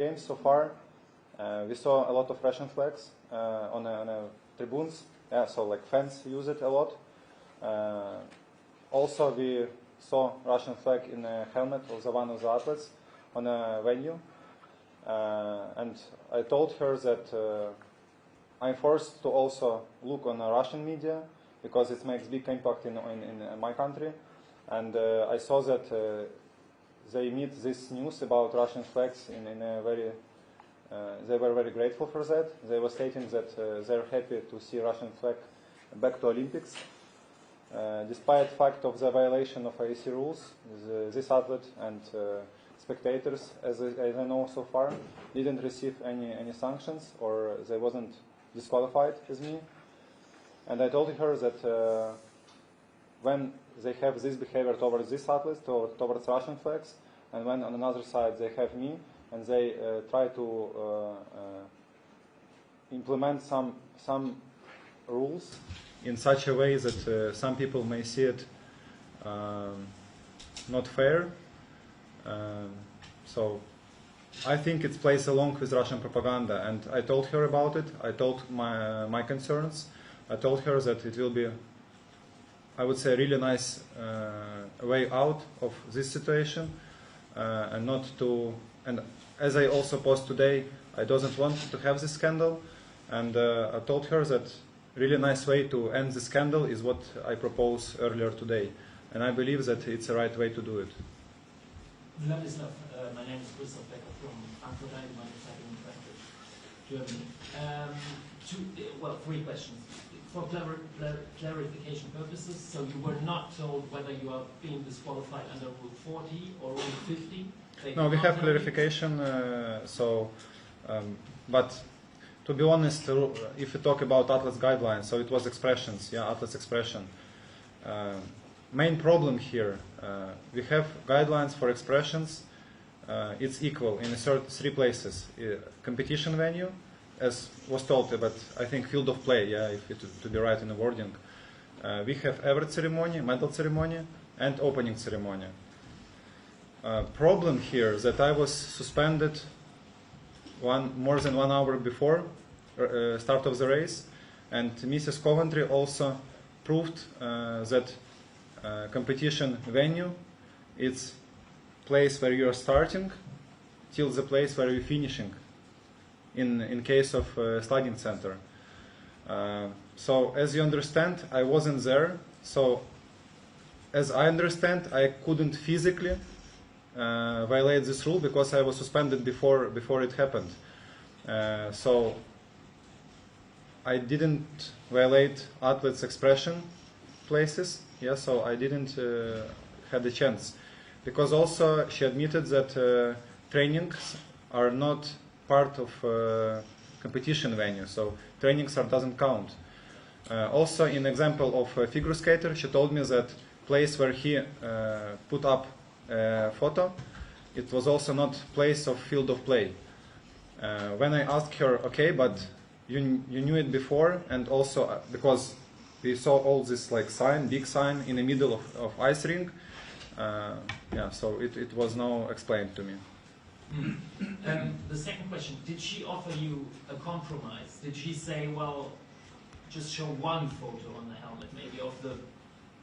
games so far. We saw a lot of Russian flags on the tribunes. Yeah, so like fans use it a lot. Also, we saw Russian flag in a helmet of one of the athletes on a venue. And I told her that I'm forced to also look on Russian media because it makes big impact in my country. And I saw that they meet this news about Russian flags in a very, they were very grateful for that. They were stating that they're happy to see Russian flag back to Olympics. Despite fact of the violation of IEC rules, this athlete and spectators, as I know so far, didn't receive any sanctions, or they wasn't disqualified as me. And I told her that when they have this behavior towards this athletes, towards Russian flags, and when on another side they have me, and they try to implement some rules in such a way that some people may see it not fair. So I think it plays along with Russian propaganda, and I told her about it. I told my concerns. I told her that it will be, I would say, a really nice way out of this situation, and not to. And as I also post today, I don't want to have this scandal, and I told her that really nice way to end the scandal is what I proposed earlier today, and I believe that it's the right way to do it. Vladislav, my name is Christoph Becker from Frankfurt, manufacturing Germany. Well, 3 questions. For clarification purposes, so you were not told whether you are being disqualified under Rule 40 or Rule 50? No, we have clarification, but to be honest, if you talk about athletes guidelines, so it was expressions, yeah, athletes expression. Main problem here, we have guidelines for expressions. It's equal in 3 places: competition venue, as was told, but I think field of play, yeah, if it, to be right in the wording. We have award ceremony, medal ceremony, and opening ceremony. Problem here is that I was suspended more than 1 hour before start of the race, and Mrs. Coventry also proved that competition venue, it's place where you are starting till the place where you're finishing in case of sliding center. So as you understand, I wasn't there, so as I understand, I couldn't physically violate this rule because I was suspended before it happened. So I didn't violate athletes' expression places, yeah, so I didn't have the chance. Because also she admitted that trainings are not part of competition venue, so trainings doesn't count. Also, in example of a figure skater, she told me that place where he put up a photo, it was also not place of field of play. When I asked her, okay, but you knew it before, and also because we saw all this like sign, big sign in the middle of ice rink, yeah, so it was now explained to me. The second question, did she offer you a compromise? Did she say, well, just show one photo on the helmet, maybe of the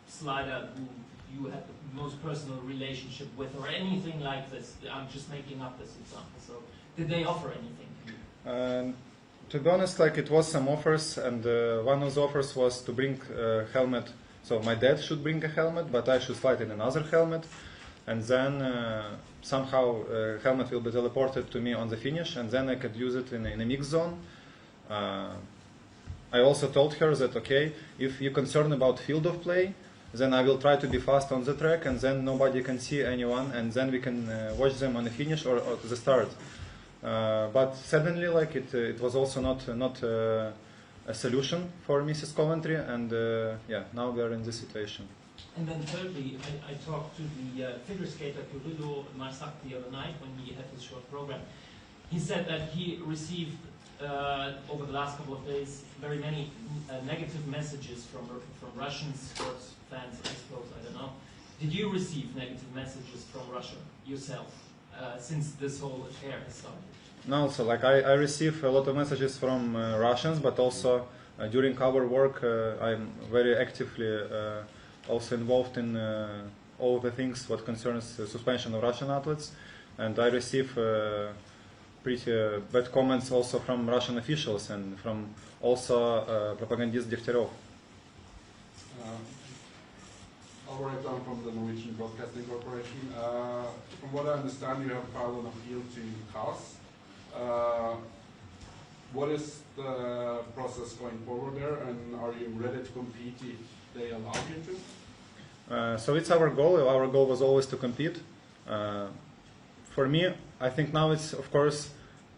slider who you had the most personal relationship with, or anything like this? I'm just making up this example. So did they offer anything to you? To be honest, like it was some offers, and one of the offers was to bring a helmet. So my dad should bring a helmet, but I should slide in another helmet, and then somehow helmet will be teleported to me on the finish, and then I could use it in a mix zone. I also told her that, okay, if you're concerned about field of play, then I will try to be fast on the track, and then nobody can see anyone, and then we can watch them on the finish or the start. But suddenly, like it was also not a solution for Mrs. Coventry, and yeah, now we are in this situation. And then thirdly, I talked to the figure skater Kyrylo Marsak the other night when he had his short program. He said that he received over the last couple of days very many negative messages from Russian sports fans, I suppose, I don't know. Did you receive negative messages from Russia yourself since this whole affair has started? No, so like I receive a lot of messages from Russians, but also during our work I'm very actively also involved in all the things what concerns suspension of Russian athletes, and I receive pretty bad comments also from Russian officials and from also propagandist Degtyaryov. Albrecht from the Norwegian Broadcasting Corporation. From what I understand, you have filed an appeal to CAS. What is the process going forward there, and are you ready to compete if they allow you to? So it's our goal. Our goal was always to compete. For me, I think now it's, of course,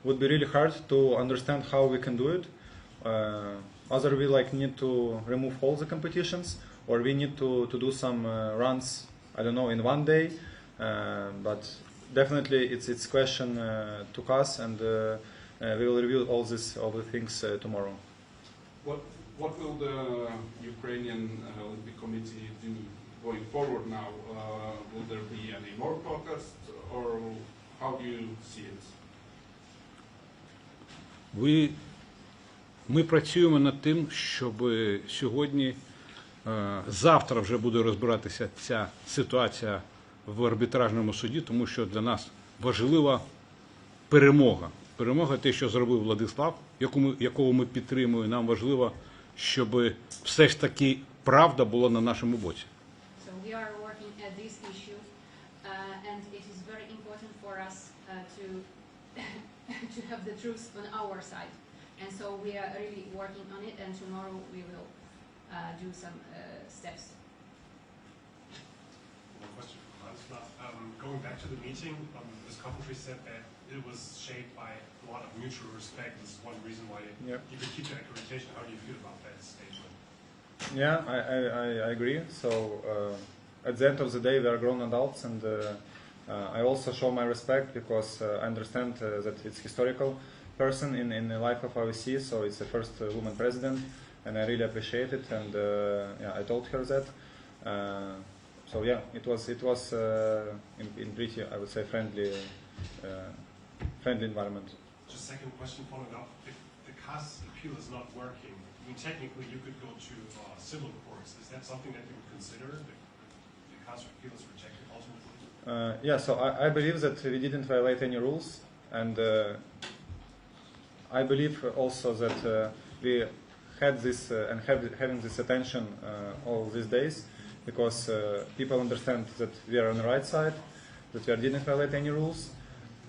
would be really hard to understand how we can do it. Either we like need to remove all the competitions, or we need to do some runs, I don't know, in one day. But definitely it's question to us, and we will review all the things tomorrow. What will the Ukrainian Olympic Committee do going forward now? Will there be any more protests, or how do you see it? Ми працюємо над тим, щоб сьогодні, завтра вже буде розбиратися ця ситуація в арбітражному суді, тому що для нас важлива перемога. Перемога – те, що зробив Владислав, якого ми підтримуємо. Нам важливо, щоб все ж таки правда була на нашому боці. So we are working at this issue, and it is very important for us to have the truth on our side. And so we are really working on it, and tomorrow we will do some steps. One question from Władysław. Going back to the meeting, this commentary said that it was shaped by a lot of mutual respect. This is one reason why you could keep the accreditation. How do you feel about that statement? Yeah, I agree. So at the end of the day, we are grown adults, and I also show my respect because I understand that it's historical person in the life of IOC, so it's the first woman president, and I really appreciate it. And yeah, I told her that. So yeah, it was in pretty, I would say, friendly environment. Just second question following up. If the CAS appeal is not working, I mean, technically you could go to civil courts. Is that something that you would consider? The CAS appeal is rejected ultimately? Yeah, so I believe that we didn't violate any rules, and I believe also that we had this and having this attention all these days because people understand that we are on the right side, that we didn't violate any rules,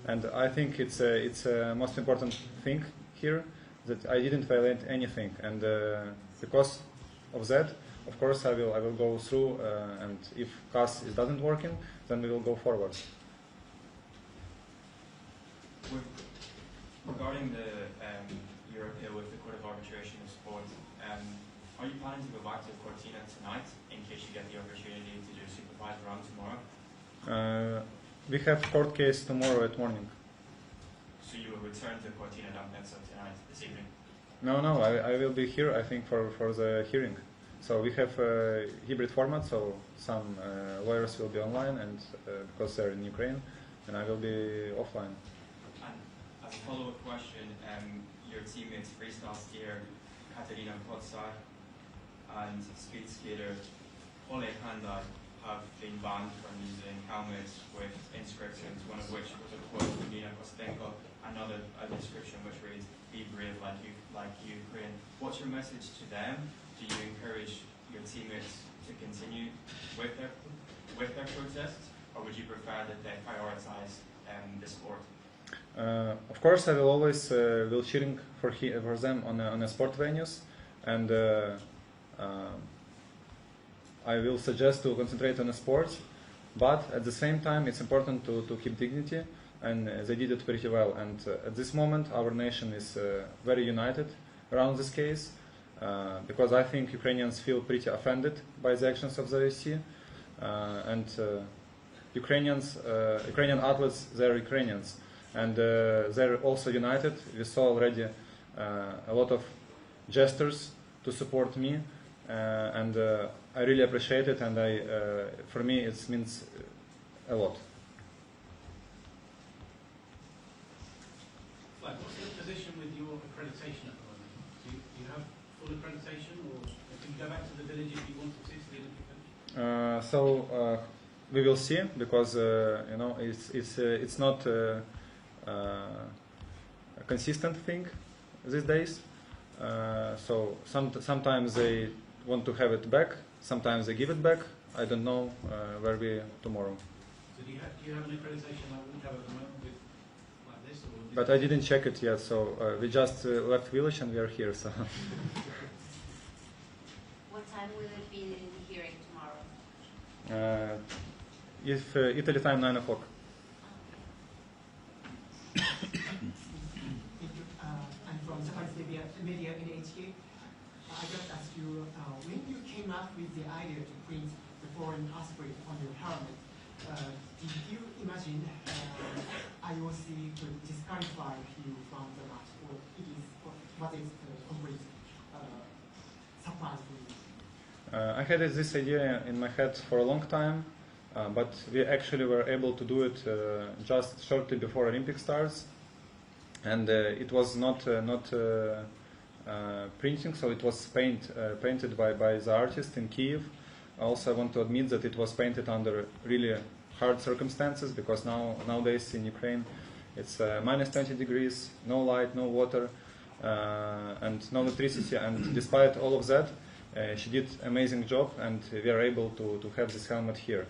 and I think it's a most important thing here that I didn't violate anything, and because of that, of course, I will go through, and if CAS doesn't working, then we will go forward. Regarding your appeal with the Court of Arbitration of Sport, are you planning to go back to Cortina tonight in case you get the opportunity to do a supervised round tomorrow? We have court case tomorrow at morning. So you will return to Cortina d'Ampezzo tonight, this evening? No, I will be here, I think, for the hearing. So we have a hybrid format, so some lawyers will be online, and because they're in Ukraine, and I will be offline. As a follow-up question, your teammates freestyle skier Katerina Potsar and speed skater Oleg Handai have been banned from using helmets with inscriptions, one of which was a quote from Nina Kostenko, another a description which reads, "Be brave like Ukraine." What's your message to them? Do you encourage your teammates to continue with their protests, or would you prefer that they prioritize the sport? Of course, I will always will cheering for them on a sport venues, and I will suggest to concentrate on the sports, but at the same time it's important to keep dignity, and they did it pretty well. And at this moment, our nation is very united around this case, because I think Ukrainians feel pretty offended by the actions of the IOC, and Ukrainian athletes, they're Ukrainians. And they're also united. We saw already a lot of gestures to support me, and I really appreciate it. And for me, it means a lot. position with your accreditation at the moment? Do you have full accreditation, or can you go back to the village if you wanted to the Olympic village? So we will see, because you know, it's not a consistent thing these days. So sometimes they want to have it back, sometimes they give it back. I don't know where we tomorrow. So do you have an accreditation like we have at the moment with like this? Or But I didn't check it yet, so we just left village and we are here. So. What time will it be in the hearing tomorrow? If Italy time 9 o'clock. I'm from Japanese media in HK. I just asked you, when you came up with the idea to print the foreign passport on your helmet, did you imagine IOC could disqualify you from the match, or was it a complete surprise for you? I had this idea in my head for a long time, but we actually were able to do it just shortly before Olympic starts, and it was not printing, so it was painted by the artist in Kiev. Also, I want to admit that it was painted under really hard circumstances, because nowadays in Ukraine it's minus 20 degrees, no light, no water, and no electricity, and despite all of that, she did an amazing job, and we are able to have this helmet here.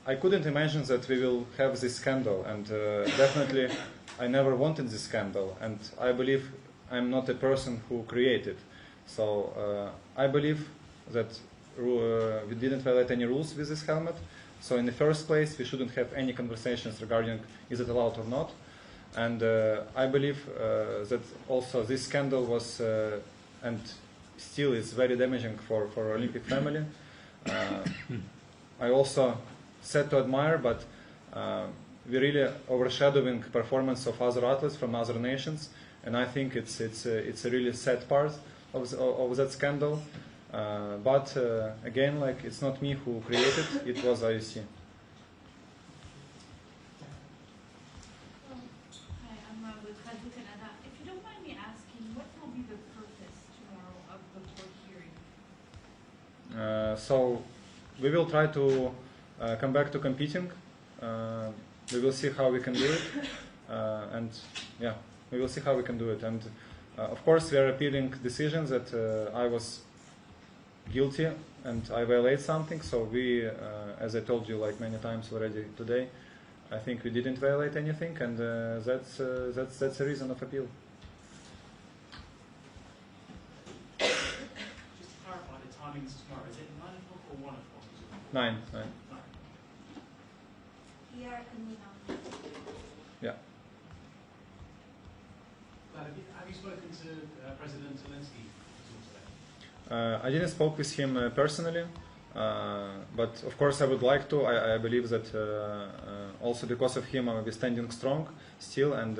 I couldn't imagine that we will have this scandal, and definitely I never wanted this scandal, and I believe I'm not a person who created. So I believe that we didn't violate any rules with this helmet. So in the first place, we shouldn't have any conversations regarding is it allowed or not. And I believe that also this scandal was and still is very damaging for Olympic family. I also said to admire, but we're really overshadowing performance of other athletes from other nations, and I think it's a really sad part of that scandal. But again, like, it's not me who created it was IOC. Hi, I'm with Canada. If you don't mind me asking, what will be the purpose tomorrow of the court hearing? So we will try to come back to competing. We will see how we can do it, and yeah, we will see how we can do it. And of course, we are appealing decisions that I was guilty and I violate something. So we, as I told you like many times already today, I think we didn't violate anything, and that's a reason of appeal. just to clarify the timings tomorrow, is it 9 o'clock or 1 o'clock? 9. Here in Milano. Yeah. Have you spoken to President Zelensky today? I didn't spoke with him personally, but of course I would like to. I believe that also because of him we're standing strong still, and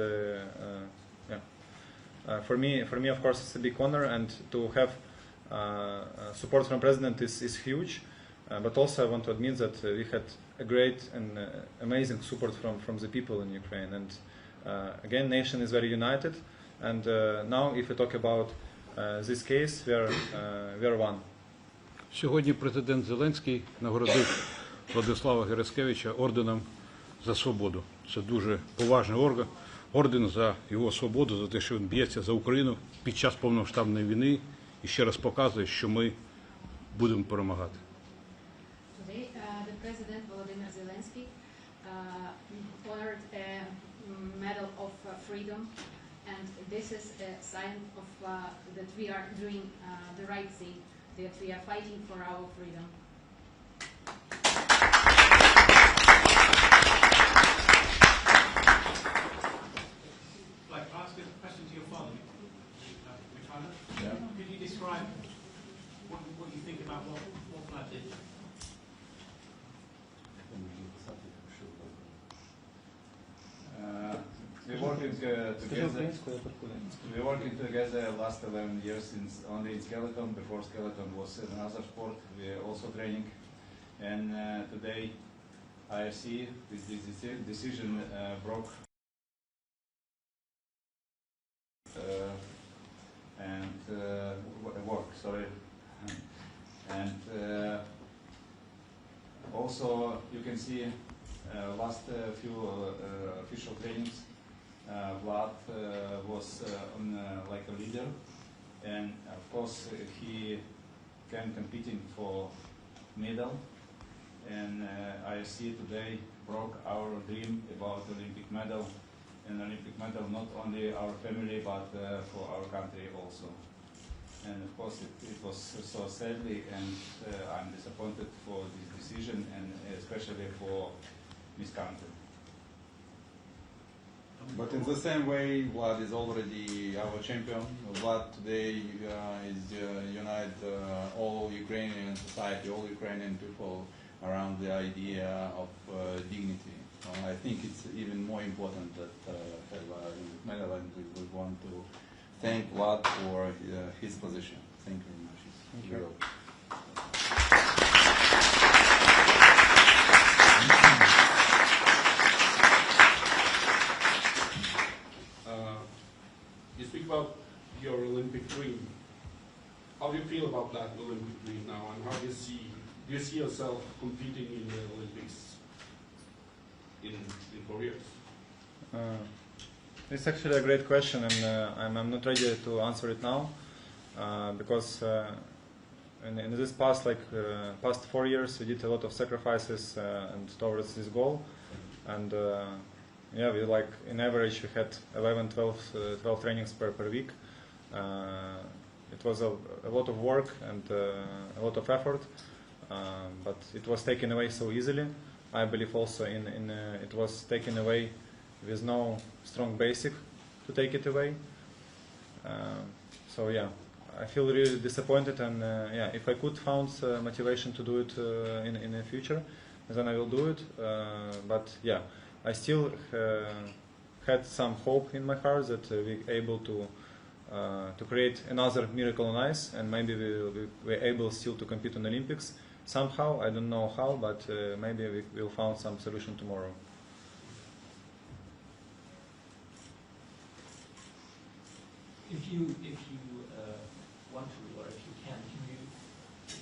for me of course it's a big honor, and to have support from President is huge. But also I want to admit that we had a great and amazing support from the people in Ukraine, and again, nation is very united. And now, if we talk about this case, we are one. Сьогодні президент Зеленський нагородив Владислава Гераскевича орденом за свободу. Це дуже поважний орден за його свободу, за те, що він б'ється за Україну під час повномасштабної війни і ще раз показує, що ми будемо перемагати. Today, the President Volodymyr Zelensky honored a Medal of Freedom, and this is a sign of that we are doing the right thing, that we are fighting for our freedom. Like, I'll ask a question to your father. Yeah. Could you describe what you think about what Vlad did? We're working together last 11 years, since only in skeleton. Before skeleton was another sport. We're also training, and today IFC with this decision broke Also, you can see last few official trainings, Vlad was like a leader, and of course he came competing for medal. And IFC today broke our dream about Olympic medal, and Olympic medal not only our family but for our country also. And of course it was so sadly, and I'm disappointed for this decision, and especially for Miss Country. But in the same way, Vlad is already our champion. Vlad today is unite all Ukrainian society, all Ukrainian people around the idea of dignity. I think it's even more important that have a medal, and we want to thank Vlad for his position. Thank you very much. Thank you. You speak about your Olympic dream. How do you feel about that Olympic dream now, and how do you see yourself competing in the Olympics in 4 years? It's actually a great question, and I'm not ready to answer it now because in this past 4 years we did a lot of sacrifices and towards this goal, and yeah, we in average we had 11-12 trainings per week. It was a lot of work and a lot of effort, but it was taken away so easily. I believe also it was taken away with no strong basic to take it away. So yeah, I feel really disappointed, and yeah, if I could find motivation to do it in the future, then I will do it. But yeah, I still had some hope in my heart that we're able to create another miracle on ice, and maybe we're able still to compete in Olympics somehow. I don't know how, but maybe we'll find some solution tomorrow. If you want to, or if you can you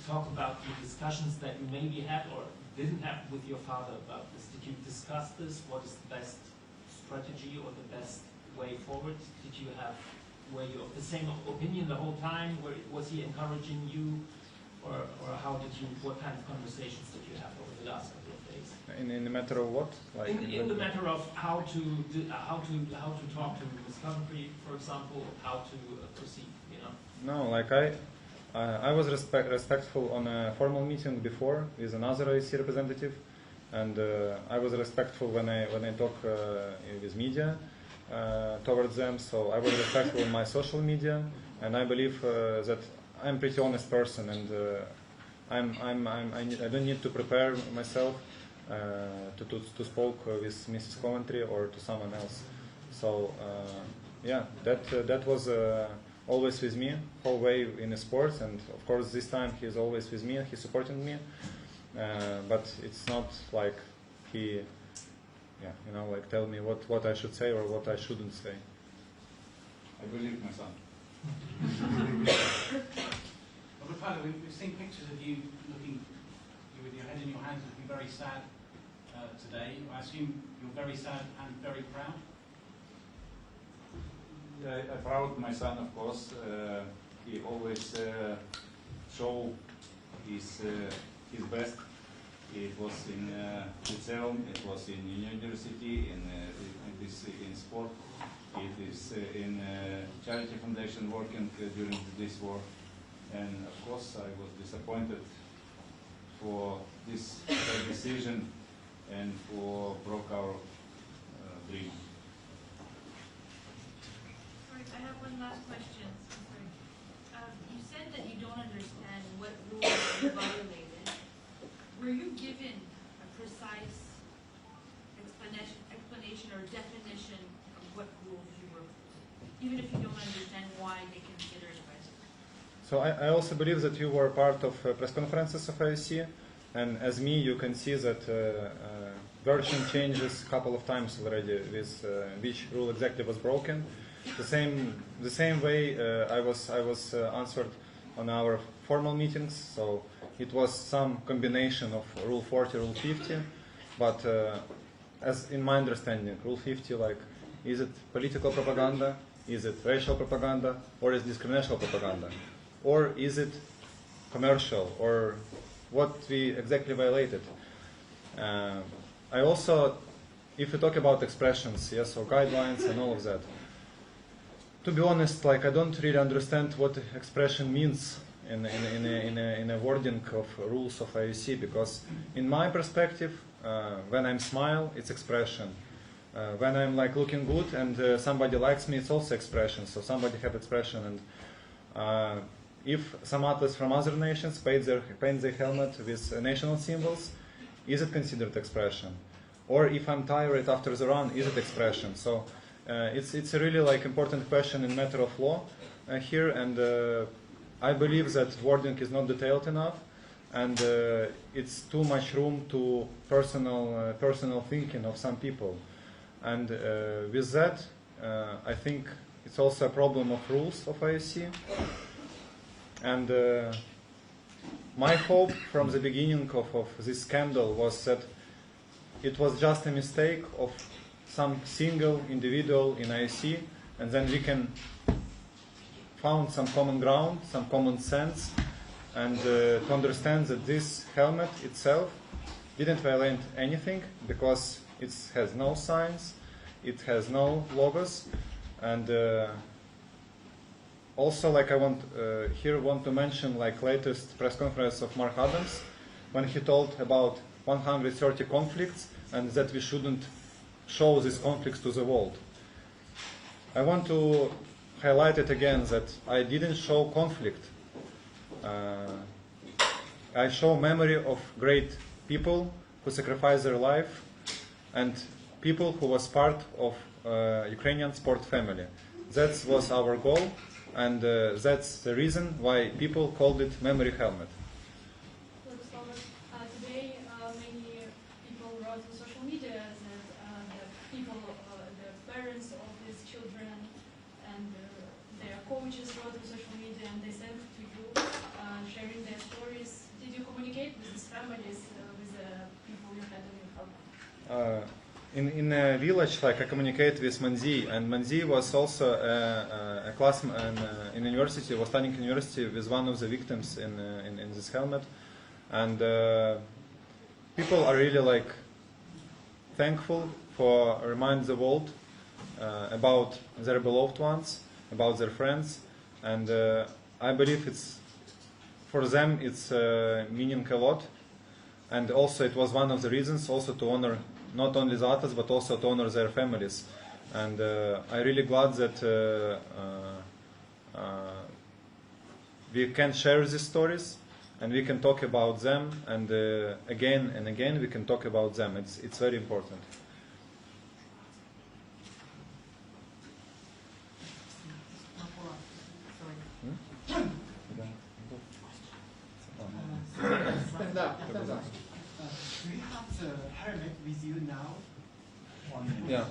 talk about the discussions that you maybe had or didn't have with your father about this? Did you discuss this? What is the best strategy or the best way forward? Were you of the same opinion the whole time? Was he encouraging you, or what kind of conversations did you have over the last couple of days? In the matter of what? In the matter of how to talk to Miss Country, for example, how to proceed. No, I was respectful on a formal meeting before with another IC representative, and I was respectful when I talk with media towards them. So I was respectful in my social media, and I believe that I'm a pretty honest person, and I don't need to prepare myself to spoke with Mrs. Coventry or to someone else. So yeah, that was always with me whole way in the sports, and of course this time he's always with me, he's supporting me, but it's not like he tell me what I should say or what I shouldn't say. I believe my son. Well, we've seen pictures of you with your head in your hands, looking very sad today. I assume you're very sad and very proud. Yeah, I'm proud of my son, of course. He always show his best. It was in Lyceum, it was in university, it is in sport, it is in charity foundation working during this war. And of course I was disappointed for this decision and for broke our dream. Sorry, I have one last question. Sorry. You said that you don't understand what rules you violated. Were you given a precise explanation or definition of what rules you were, even if you don't understand why they consider it violation? So I also believe that you were part of press-conferences of IOC, and as me, you can see that version changes a couple of times already with which rule exactly was broken. The same way I was answered on our formal meetings. So it was some combination of Rule 40, Rule 50, but as in my understanding, Rule 50, like, is it political propaganda, is it racial propaganda, or is it discriminational propaganda, or is it commercial, or what we exactly violated? I also, if we talk about expressions, yes, or guidelines and all of that, to be honest, like, I don't really understand what expression means in a wording of rules of IUC, because in my perspective, when I'm smile, it's expression. When I'm like looking good and somebody likes me, it's also expression. So somebody have expression, and if some athletes from other nations paint their helmet with national symbols, is it considered expression? Or if I'm tired after the run, is it expression? So it's a really like important question in matter of law here, and I believe that wording is not detailed enough, and it's too much room to personal thinking of some people. And with that, I think it's also a problem of rules of IOC. And my hope from the beginning of this scandal was that it was just a mistake of some single individual in IOC, and then we can found some common ground, some common sense, and to understand that this helmet itself didn't violate anything, because it has no signs, it has no logos, and also, like, I want to mention like latest press conference of Mark Adams, when he told about 130 conflicts and that we shouldn't show these conflicts to the world. I want to highlight it again that I didn't show conflict. I show memory of great people who sacrificed their life and people who was part of Ukrainian sport family. That was our goal, and that's the reason why people called it memory helmet. Today, many people wrote on social media that the people, the parents of these children and their coaches wrote on social media, and they sent to you, sharing their stories. Did you communicate with these families, with the people you had on your help? In a village, like, I communicate with Manzi, and Manzi was also a class in university, was studying in university with one of the victims in this helmet, and people are really like thankful for remind the world about their beloved ones, about their friends, and I believe it's for them it's meaning a lot, and also it was one of the reasons also to honor not only the athletes but also to honor their families, and I'm really glad that we can share these stories and we can talk about them, and again and again we can talk about them. It's very important. Do you have the helmet with you now? Yeah.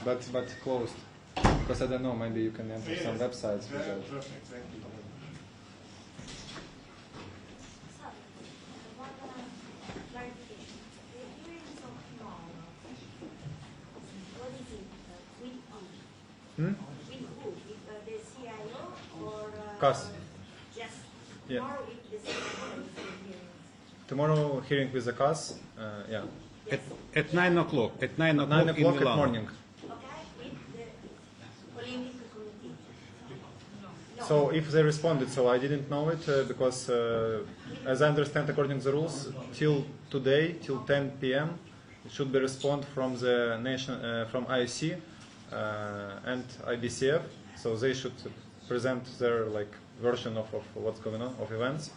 But closed, because I don't know. Maybe you can enter some websites with that. Hmm? CAS. Yeah. Tomorrow hearing with the CAS. Yeah. At 9 o'clock. At 9 o'clock 9 in o'clock Milano. at morning. So if they responded, so I didn't know it because, as I understand, according to the rules, till today, till 10 p.m., it should be respond from the nation, from IOC and IBCF. So they should present their like version of what's going on, of events,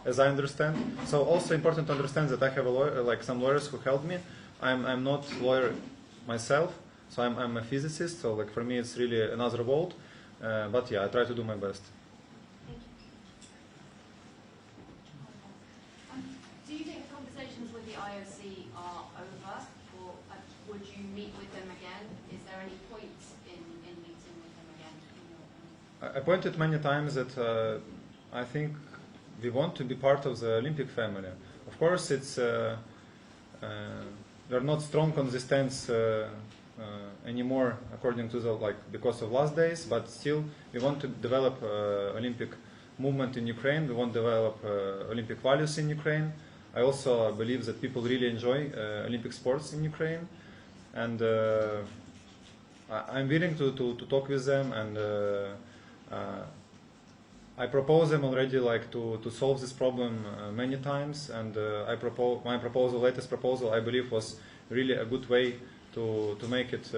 as I understand. So also important to understand that I have a lawyer, like some lawyers who helped me. I'm not lawyer myself, so I'm a physicist. So like for me, it's really another world. But yeah, I try to do my best. Do you think the conversations with the IOC are over, or would you meet with them again? Is there any point in I pointed many times that I think we want to be part of the Olympic family. Of course, it's we are not strong on this stance anymore, according to the because of last days. But still, we want to develop Olympic movement in Ukraine. We want to develop Olympic values in Ukraine. I also believe that people really enjoy Olympic sports in Ukraine, and I'm willing to talk with them, and I propose them already to solve this problem many times, and my proposal, latest proposal, I believe was really a good way to make it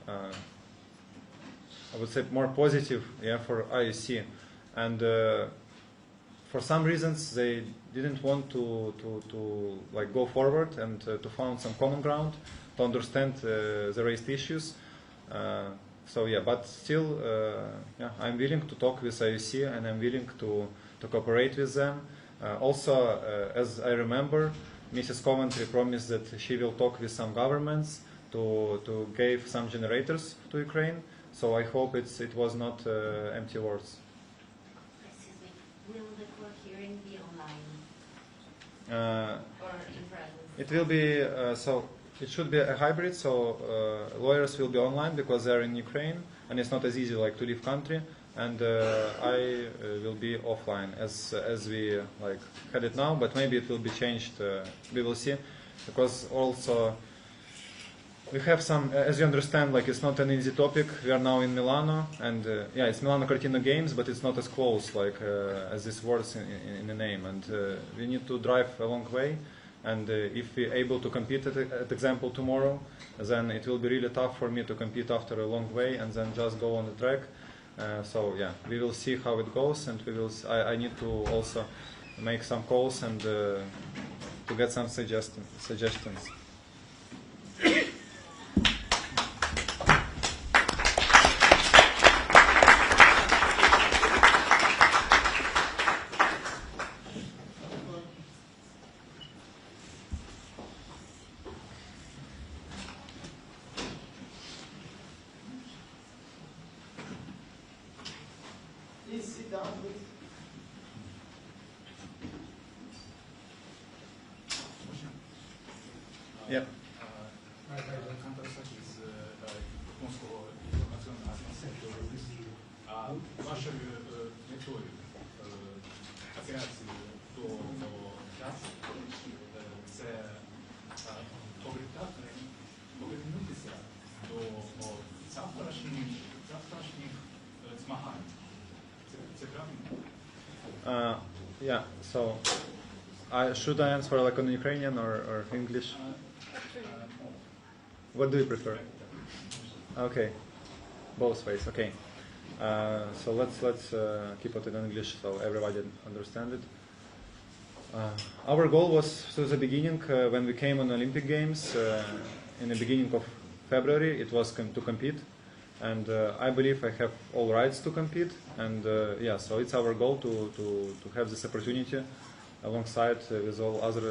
I would say more positive, for IOC, and for some reasons they didn't want to go forward and to find some common ground to understand the raised issues. But still, I'm willing to talk with IOC, and I'm willing to cooperate with them. Also, as I remember, Mrs. Coventry promised that she will talk with some governments to give some generators to Ukraine. So I hope it was not empty words. Excuse me, will the court hearing be online or in presence? It will be it should be a hybrid. So lawyers will be online because they are in Ukraine, and it's not as easy to leave country. And I will be offline as we had it now, but maybe it will be changed. We will see, because also we have some, as you understand, it's not an easy topic. We are now in Milano, and it's Milano Cortina Games, but it's not as close as this words in the name, and we need to drive a long way. And if we're able to compete at example tomorrow, then it will be really tough for me to compete after a long way and then just go on the track. We will see how it goes, and we will. I need to also make some calls and to get some suggestions. Yep. Вашою метою операції до часу це повернутися до завтрашніх змагань. Це правильно? So should I answer on Ukrainian or English? What do you prefer? Okay, both ways. Okay. So let's keep it in English so everybody understand it. Our goal was to the beginning when we came on Olympic Games in the beginning of February. It was to compete, and I believe I have all rights to compete. And so it's our goal to have this opportunity alongside with all other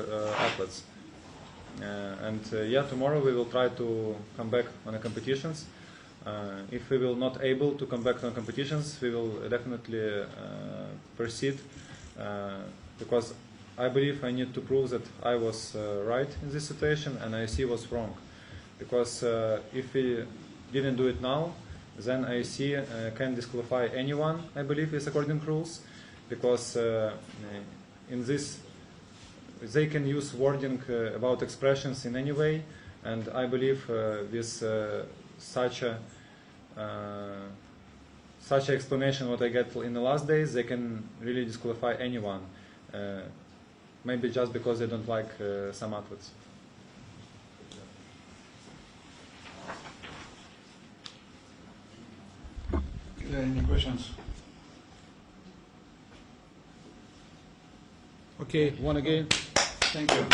athletes. Tomorrow we will try to come back on the competitions. If we will not able to come back on competitions, we will definitely proceed because I believe I need to prove that I was right in this situation and IOC was wrong. Because if we didn't do it now, then IOC can disqualify anyone, I believe, is according to rules, because in this they can use wording about expressions in any way, and I believe with such a explanation what I get in the last days, they can really disqualify anyone, maybe just because they don't like some athletes. Any questions? Okay, one again. Thank you.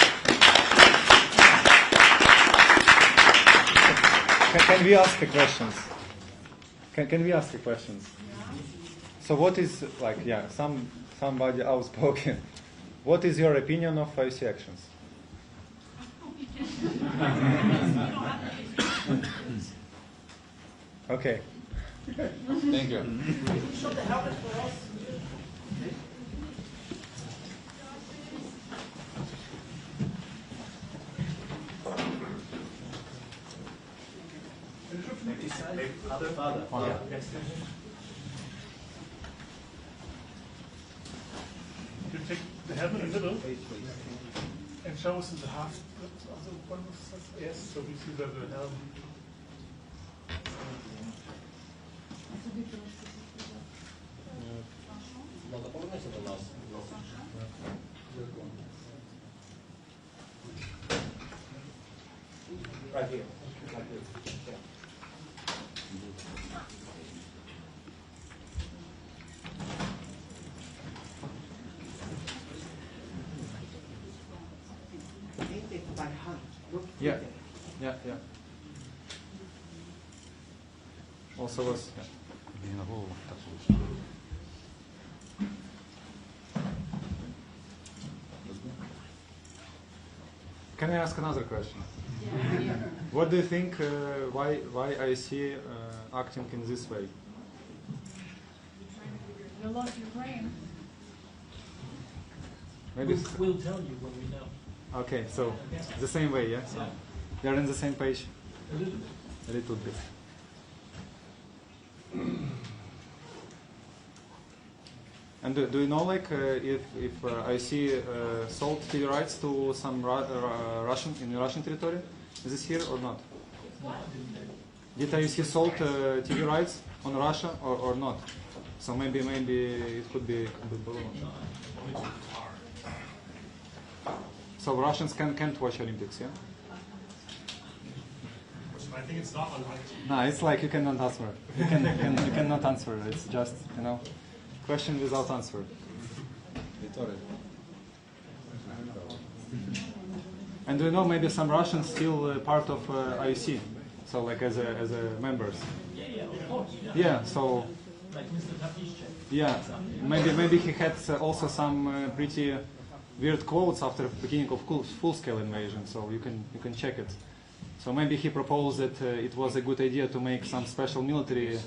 Can we ask the questions? Can we ask the questions? So what is, somebody outspoken, what is your opinion of IOC actions? Okay. Thank you. Show the helmet for us. Father. You take the helmet a little and show us in the half. Yes, so we see the helmet. Right here. Yeah. Also was. Yeah. Can I ask another question? Yeah. What do you think? Why I see acting in this way? You love Ukraine. Maybe. We'll tell you when we know. Okay, so the same way, yeah. So we are on the same page. A little bit. A little bit. And do you know, like, if I see sold TV rights to some Russian in Russian territory? Is this here or not? No, I didn't know. Did I see sold TV rights on Russia or not? So maybe it could be a bit below. So Russians can't watch Olympics, yeah? I think it's not on right. No, it's like you cannot answer. You cannot answer. It's just, question without answer. And do you know maybe some Russians still part of IOC, so like as a members. Yeah, of course. Yeah, so. Like Mr. Tapishchev. Yeah, maybe he had also some pretty weird quotes after the beginning of full-scale invasion. So you can check it. So maybe he proposed that it was a good idea to make some special military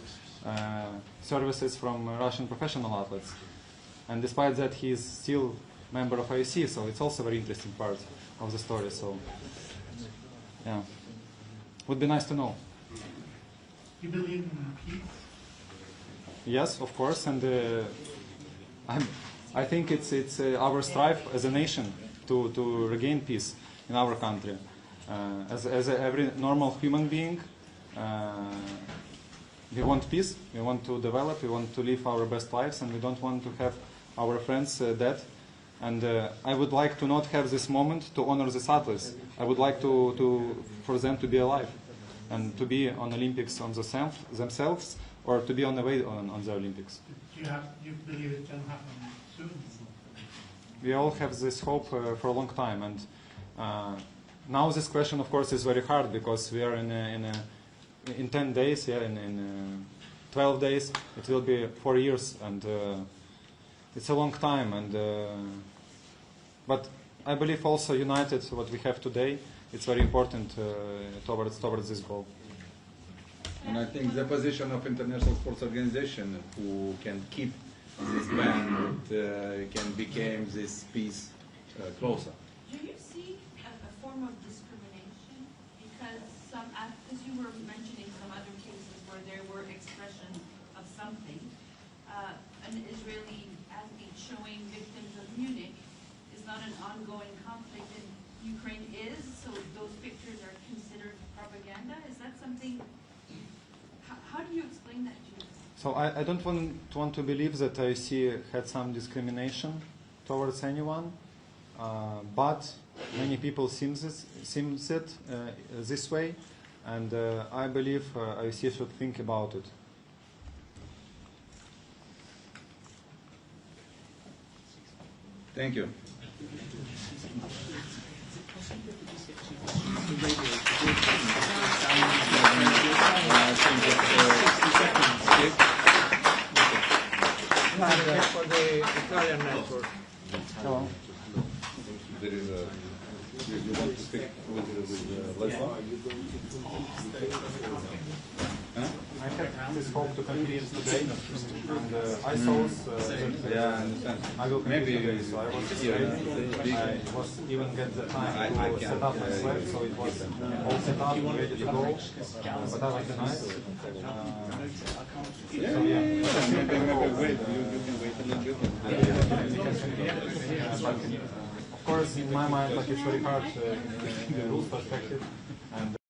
services from Russian professional athletes. And despite that, he is still member of IOC, so it's also a very interesting part of the story. So, yeah, would be nice to know. You believe in peace? Yes, of course, and I think it's our strive as a nation to regain peace in our country. As every normal human being, we want peace, we want to develop, we want to live our best lives, and we don't want to have our friends dead. And I would like to not have this moment to honor these athletes. I would like for them to be alive and to be on Olympics on themselves, or to be on the way on the Olympics. Do you believe it can happen soon? We all have this hope for a long time, and now this question, of course, is very hard because we are in 10 days, in 12 days, it will be 4 years, and it's a long time. And but I believe also united, what we have today, it's very important towards this goal. And I think the position of International Sports Organization, who can keep this ban, can become this peace closer. Do you see a form of discrimination? Because because you were mentioning some other cases where there were expressions of something, an Israeli athlete showing victims of Munich is not an ongoing conflict, and Ukraine is, so those pictures are considered propaganda? Is that something? How do you explain that to me? So I don't want to believe that IOC had some discrimination towards anyone, but many people seems it this way, and I believe IOC should think about it. Thank you. For the Italian network. Hello. There is you want to speak with Vladислав? Huh? I had this hope to compete today, and I saw that I will compete today, so I was ready. I was even get the time to set up my sled, so it was all set up, ready to go, but that was nice. So yeah. Of course, in my mind, like it's very hard in the rules perspective, and